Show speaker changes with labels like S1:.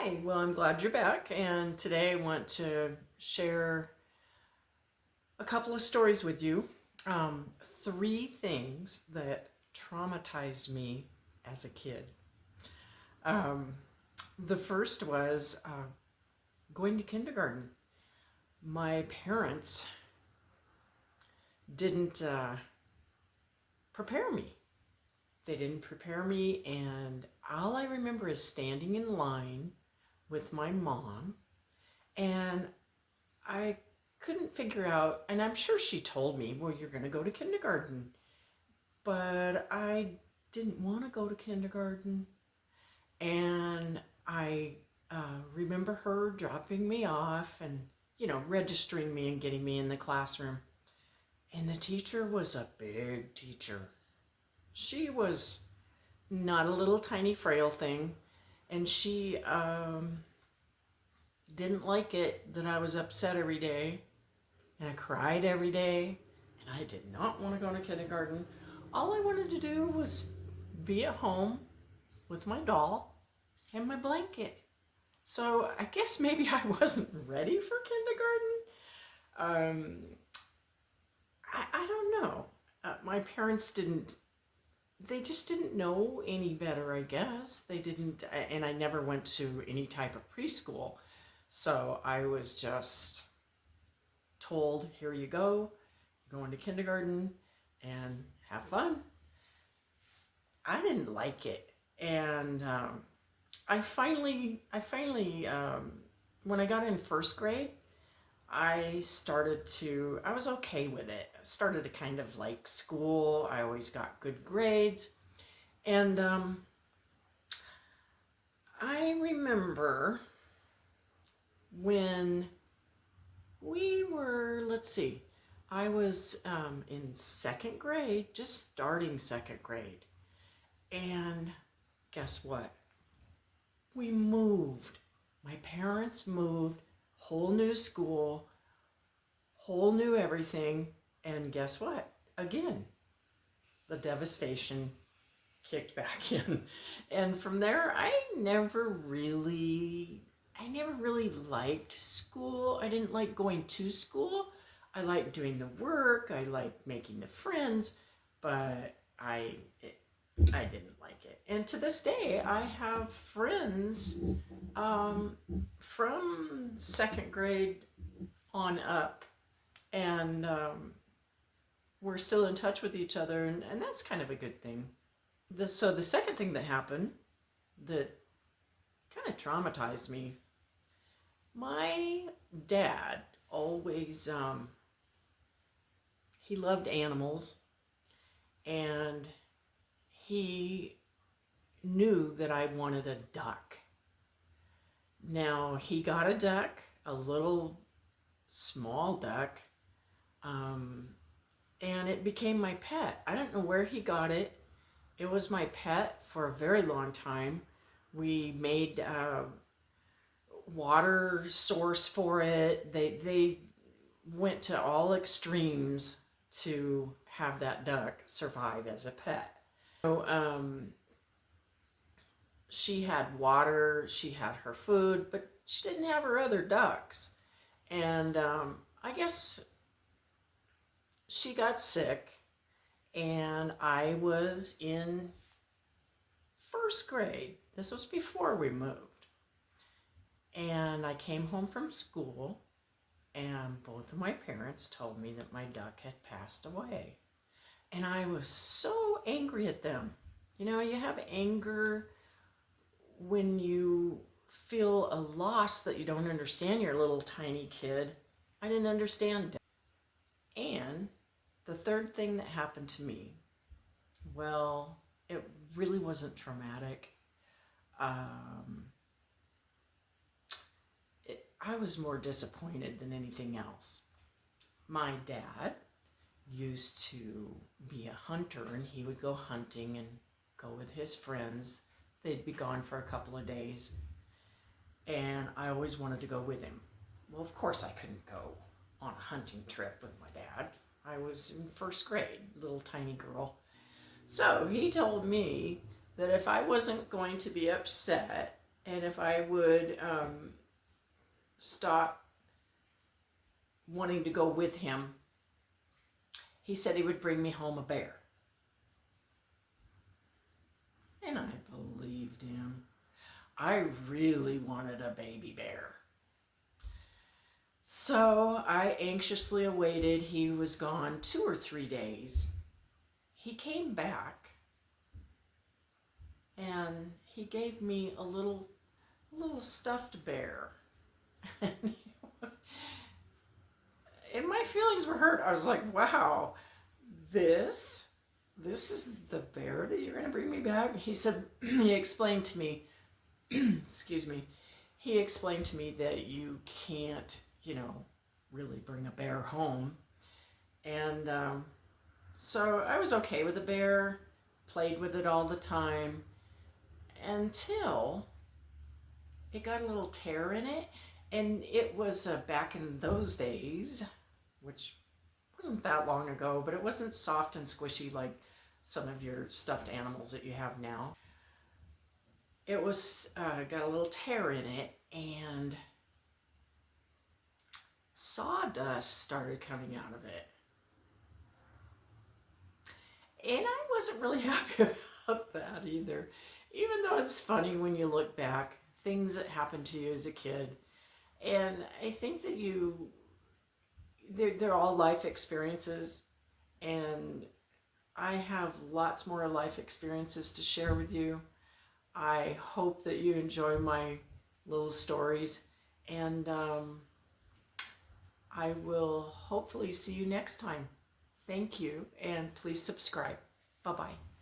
S1: Hi, well, I'm glad you're back, and today I want to share a couple of stories with you. Three things that traumatized me as a kid. Um, the first was going to kindergarten. My parents didn't prepare me. They didn't prepare me, and all I remember is standing in line with my mom, and I couldn't figure out, and I'm sure she told me, well, you're going to go to kindergarten. But I didn't want to go to kindergarten. And I remember her dropping me off and, registering me and getting me in the classroom. And the teacher was a big teacher. She was not a little tiny frail thing. And she didn't like it that I was upset every day. And I cried every day, and I did not want to go to kindergarten. All I wanted to do was be at home with my doll and my blanket. So I guess maybe I wasn't ready for kindergarten. I don't know. My parents they just didn't know any better, I guess. They didn't, and I never went to any type of preschool. So I was just told, here you go, going to kindergarten and have fun. I didn't like it. And I finally, when I got in first grade, I was okay with it. I started to kind of like school. I always got good grades. And I remember when let's see, I was in second grade, just starting second grade. And guess what? We moved. My parents moved, whole new school, whole new everything. And guess what? Again, the devastation kicked back in. And from there, I never really liked school. I didn't like going to school. I liked doing the work. I liked making the friends, but I didn't like it. And to this day, I have friends from second grade on up, and we're still in touch with each other, and that's kind of a good thing. So the second thing that happened that kind of traumatized me, my dad always, he loved animals, and he knew that I wanted a duck. Now, he got a duck, a little small duck, and it became my pet. I don't know where he got it. It was my pet for a very long time. We made a water source for it. They went to all extremes to have that duck survive as a pet. So, she had water, she had her food, but she didn't have her other ducks. And I guess she got sick, and I was in first grade. This was before we moved. And I came home from school, and both of my parents told me that my duck had passed away. And I was so angry at them. You know, you have anger when you feel a loss that you don't understand. You're a little tiny kid. I didn't understand death. And the third thing that happened to me, well, it really wasn't traumatic. I was more disappointed than anything else. My dad used to be a hunter, and he would go hunting and go with his friends. They'd be gone for a couple of days, and I always wanted to go with him. Well, of course I couldn't go on a hunting trip with my dad. I was in first grade, little tiny girl. So he told me that if I wasn't going to be upset And if I would stop wanting to go with him, he said he would bring me home a bear. And I believed him. I really wanted a baby bear. So I anxiously awaited. He was gone 2 or 3 days. He came back and he gave me a little stuffed bear. And my feelings were hurt. I was like, wow, this is the bear that you're going to bring me back? He said, he explained to me, excuse me, he explained to me that you can't, really bring a bear home. And so I was okay with the bear, played with it all the time, until it got a little tear in it. And it was back in those days, which wasn't that long ago, but it wasn't soft and squishy like some of your stuffed animals that you have now. It was got a little tear in it, and sawdust started coming out of it. And I wasn't really happy about that either. Even though it's funny when you look back, things that happened to you as a kid. And I think that they're all life experiences. And I have lots more life experiences to share with you. I hope that you enjoy my little stories. And I will hopefully see you next time. Thank you, and please subscribe. Bye-bye.